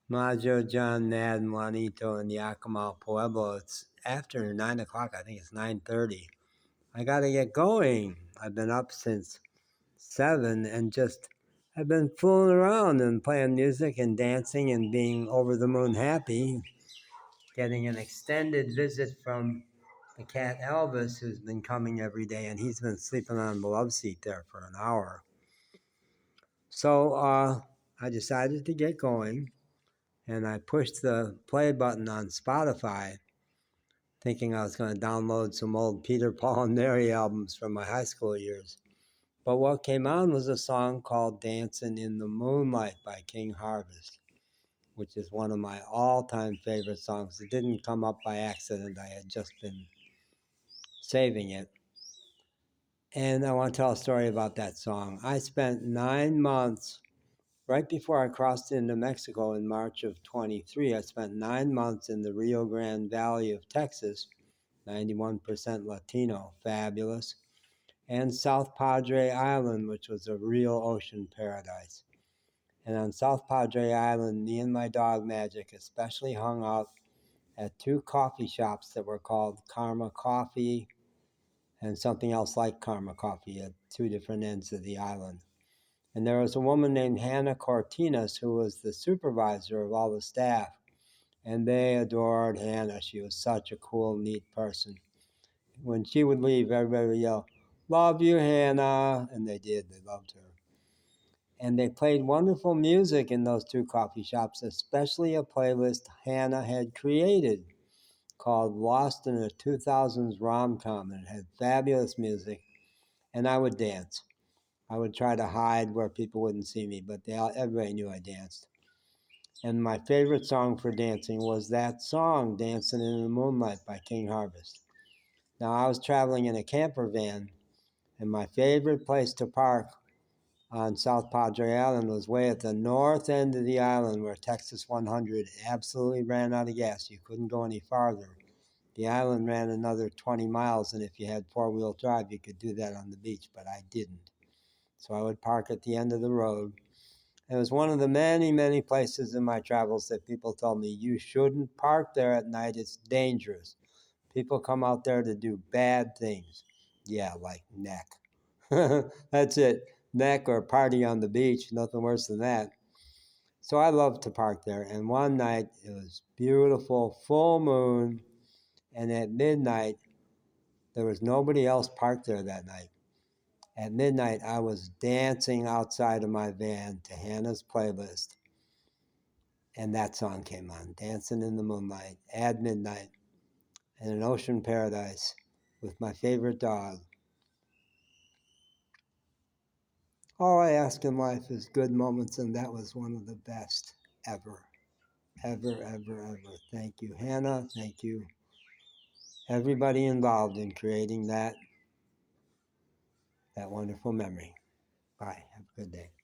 Majo, John, Nad, Juanito, and Yakima Pueblo. It's after 9 o'clock. I think it's 9:30. I got to get going. I've been up since 7 and just I've been fooling around and playing music and dancing and being over the moon happy, getting an extended visit from the cat Elvis, who's been coming every day, and he's been sleeping on the love seat there for an hour. So I decided to get going, and I pushed the play button on Spotify, thinking I was going to download some old Peter, Paul, and Mary albums from my high school years. But what came on was a song called Dancing in the Moonlight by King Harvest, which is one of my all-time favorite songs. It didn't come up by accident. I had just been saving it. And I want to tell a story about that song. I spent 9 months, right before I crossed into Mexico in March of 23, I spent 9 months in the Rio Grande Valley of Texas, 91% Latino, fabulous, and South Padre Island, which was a real ocean paradise. And on South Padre Island, me and my dog Magic especially hung out at 2 coffee shops that were called Karma Coffee and something else like Karma Coffee at 2 different ends of the island. And there was a woman named Hannah Cortinas who was the supervisor of all the staff. And they adored Hannah. She was such a cool, neat person. When she would leave, everybody would yell, "Love you, Hannah." And they did. They loved her. And they played wonderful music in those 2 coffee shops, especially a playlist Hannah had created called Lost in a 2000s Rom-Com. And it had fabulous music. And I would dance. I would try to hide where people wouldn't see me, but everybody knew I danced. And my favorite song for dancing was that song, Dancing in the Moonlight by King Harvest. Now, I was traveling in a camper van, and my favorite place to park on South Padre Island was way at the north end of the island where Texas 100 absolutely ran out of gas. You couldn't go any farther. The island ran another 20 miles, and if you had 4-wheel drive, you could do that on the beach, but I didn't. So I would park at the end of the road. It was one of the many, many places in my travels that people told me, you shouldn't park there at night. It's dangerous. People come out there to do bad things. Yeah, like neck. That's it. Neck or party on the beach. Nothing worse than that. So I love to park there. And one night, it was beautiful, full moon. And at midnight, there was nobody else parked there that night. At midnight, I was dancing outside of my van to Hannah's playlist, and that song came on, Dancing in the Moonlight, at midnight, in an ocean paradise with my favorite dog. All I ask in life is good moments, and that was one of the best ever, ever, ever, ever. Thank you, Hannah. Thank you, everybody involved in creating that wonderful memory. Bye. Have a good day.